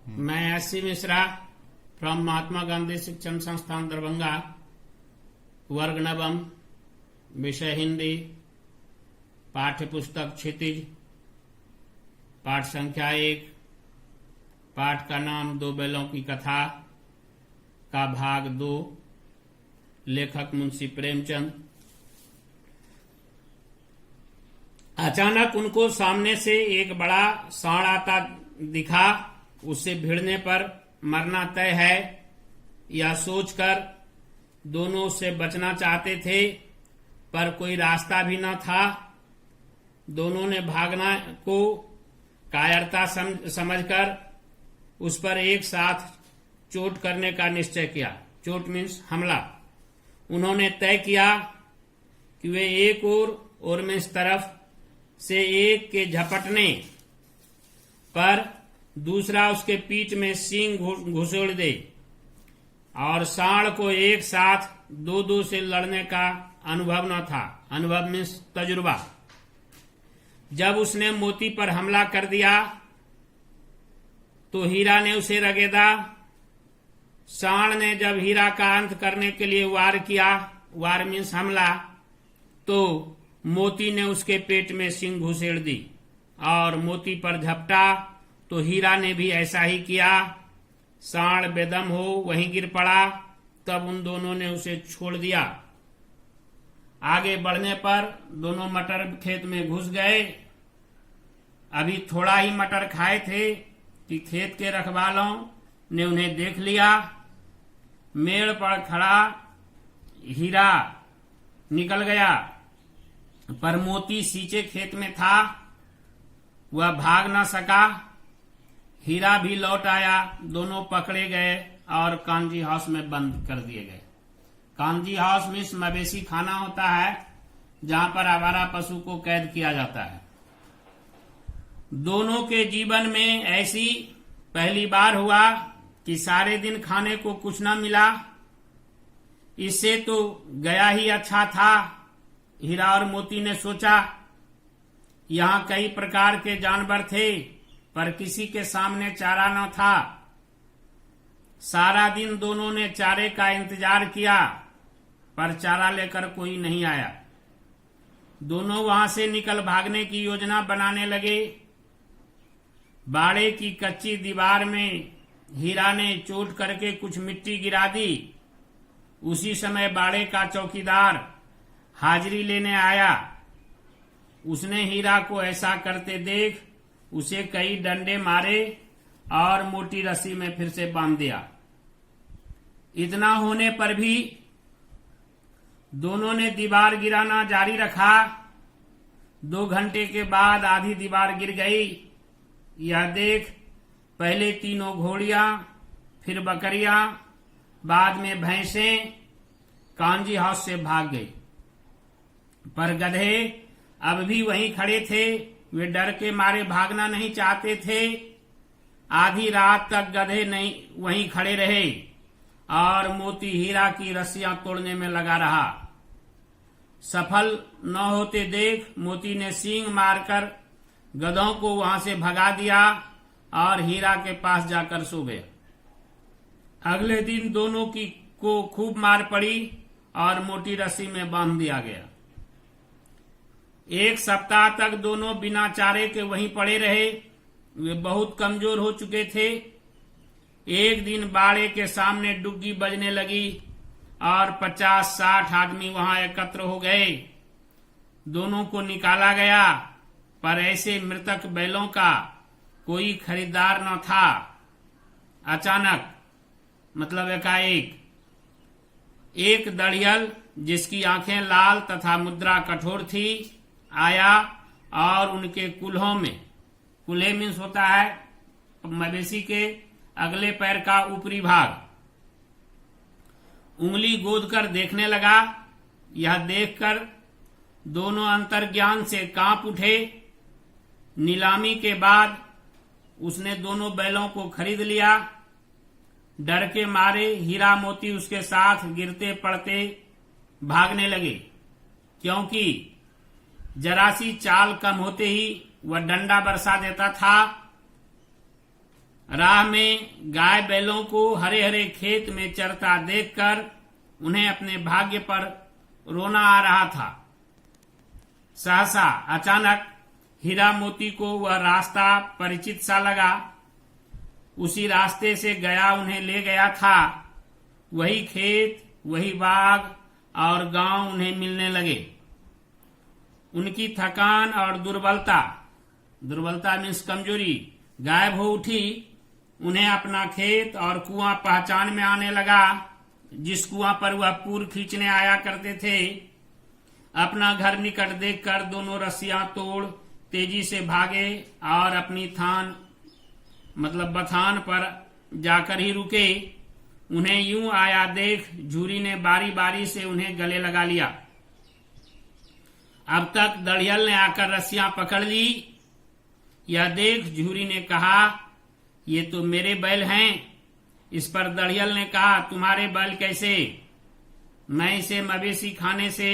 मैं SC. Mishra from Mahatma Gandhi शिक्षण संस्थान दरभंगा, वर्ग नवम, विषय हिंदी, पाठ्य पुस्तक क्षितिज, पाठ संख्या 1, पाठ का नाम दो बैलों की कथा का भाग 2, लेखक मुंशी प्रेमचंद। अचानक उनको सामने से एक बड़ा सांड आता दिखा। उससे भिड़ने पर मरना तय है, यह सोचकर दोनों उससे बचना चाहते थे, पर कोई रास्ता भी न था। दोनों ने भागना को कायरता समझकर उस पर एक साथ चोट करने का निश्चय किया। चोट मीन्स हमला। उन्होंने तय किया कि वे एक और में इस तरफ से एक के झपटने पर दूसरा उसके पीठ में सींग घुसेड़ दे और सांड को एक साथ दो से लड़ने का अनुभव न था। अनुभव मीन्स तजुर्बा। जब उसने मोती पर हमला कर दिया तो हीरा ने उसे रगेदा। सांड ने जब हीरा का अंत करने के लिए वार किया, वार मीन्स हमला, तो मोती ने उसके पेट में सींग घुसेड़ दी और मोती पर झपटा तो हीरा ने भी ऐसा ही किया। सांड बेदम हो वहीं गिर पड़ा। तब उन दोनों ने उसे छोड़ दिया। आगे बढ़ने पर दोनों मटर खेत में घुस गए। अभी थोड़ा ही मटर खाए थे कि खेत के रखवालों ने उन्हें देख लिया। मेड़ पर खड़ा हीरा निकल गया, पर मोती सींचे खेत में था, वह भाग न सका। हीरा भी लौट आया। दोनों पकड़े गए और कांजी हाउस में बंद कर दिए गए। कांजी हाउस मीन्स मवेशी खाना होता है, जहां पर आवारा पशु को कैद किया जाता है। दोनों के जीवन में ऐसी पहली बार हुआ कि सारे दिन खाने को कुछ न मिला। इससे तो गया ही अच्छा था। हीरा और मोती ने सोचा, यहाँ कई प्रकार के जानवर थे, पर किसी के सामने चारा न था। सारा दिन दोनों ने चारे का इंतजार किया, पर चारा लेकर कोई नहीं आया। दोनों वहां से निकल भागने की योजना बनाने लगे। बाड़े की कच्ची दीवार में हीरा ने चोट करके कुछ मिट्टी गिरा दी। उसी समय बाड़े का चौकीदार हाजिरी लेने आया। उसने हीरा को ऐसा करते देख उसे कई डंडे मारे और मोटी रस्सी में फिर से बांध दिया। इतना होने पर भी दोनों ने दीवार गिराना जारी रखा। 2 घंटे के बाद आधी दीवार गिर गई। यह देख पहले तीनों घोड़ियां, फिर बकरियां, बाद में भैंसें कांजी हाउस से भाग गई। पर गधे अब भी वहीं खड़े थे। वे डर के मारे भागना नहीं चाहते थे। आधी रात तक गधे नहीं वहीं खड़े रहे और मोती हीरा की रस्सियां तोड़ने में लगा रहा। सफल न होते देख मोती ने सींग मारकर गधों को वहां से भगा दिया और हीरा के पास जाकर सो गया। अगले दिन दोनों को खूब मार पड़ी और मोटी रस्सी में बांध दिया गया। 1 सप्ताह तक दोनों बिना चारे के वहीं पड़े रहे। वे बहुत कमजोर हो चुके थे। एक दिन बाड़े के सामने डुग्गी बजने लगी और 50-60 आदमी वहां एकत्र हो गए। दोनों को निकाला गया, पर ऐसे मृतक बैलों का कोई खरीदार न था। अचानक मतलब एकाएक एक दड़ियल जिसकी आंखें लाल तथा मुद्रा कठोर थी आया और उनके कुल्हों में, कुल्हे मीन्स होता है मवेशी के अगले पैर का ऊपरी भाग, उंगली गोदकर देखने लगा। यह देखकर दोनों अंतर्ज्ञान से कांप उठे। नीलामी के बाद उसने दोनों बैलों को खरीद लिया। डर के मारे हीरा मोती उसके साथ गिरते पड़ते भागने लगे, क्योंकि जरा सी चाल कम होते ही वह डंडा बरसा देता था। राह में गाय बैलों को हरे हरे खेत में चरता देखकर उन्हें अपने भाग्य पर रोना आ रहा था। सहसा अचानक हीरा मोती को वह रास्ता परिचित सा लगा। उसी रास्ते से गया उन्हें ले गया था। वही खेत, वही बाग और गांव उन्हें मिलने लगे। उनकी थकान और दुर्बलता मीन्स कमजोरी गायब हो उठी। उन्हें अपना खेत और कुआं पहचान में आने लगा, जिस कुआं पर वह पूर खींचने आया करते थे। अपना घर निकट देखकर दोनों रस्सियां तोड़ तेजी से भागे और अपनी बथान पर जाकर ही रुके। उन्हें यूं आया देख झूरी ने बारी बारी से उन्हें गले लगा लिया। अब तक दड़ियल ने आकर रस्सियां पकड़ ली। यह देख झूरी ने कहा, ये तो मेरे बैल हैं। इस पर दड़ियल ने कहा, तुम्हारे बैल कैसे? मैं इसे मवेशी खाने से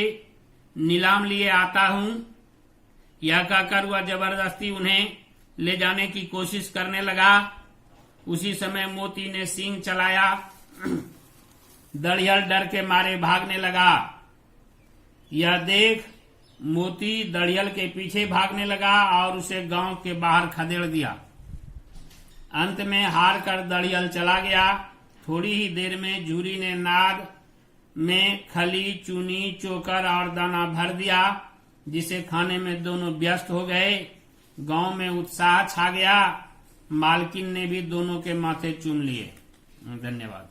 नीलाम लिए आता हूं। यह कहकर वह जबरदस्ती उन्हें ले जाने की कोशिश करने लगा। उसी समय मोती ने सींग चलाया। दड़ियल डर के मारे भागने लगा। यह देख मोती दड़ियल के पीछे भागने लगा और उसे गांव के बाहर खदेड़ दिया। अंत में हार कर दड़ियल चला गया। थोड़ी ही देर में झूरी ने नाद में खली, चूनी, चोकर और दाना भर दिया, जिसे खाने में दोनों व्यस्त हो गए। गांव में उत्साह छा गया। मालकिन ने भी दोनों के माथे चूम लिए। धन्यवाद।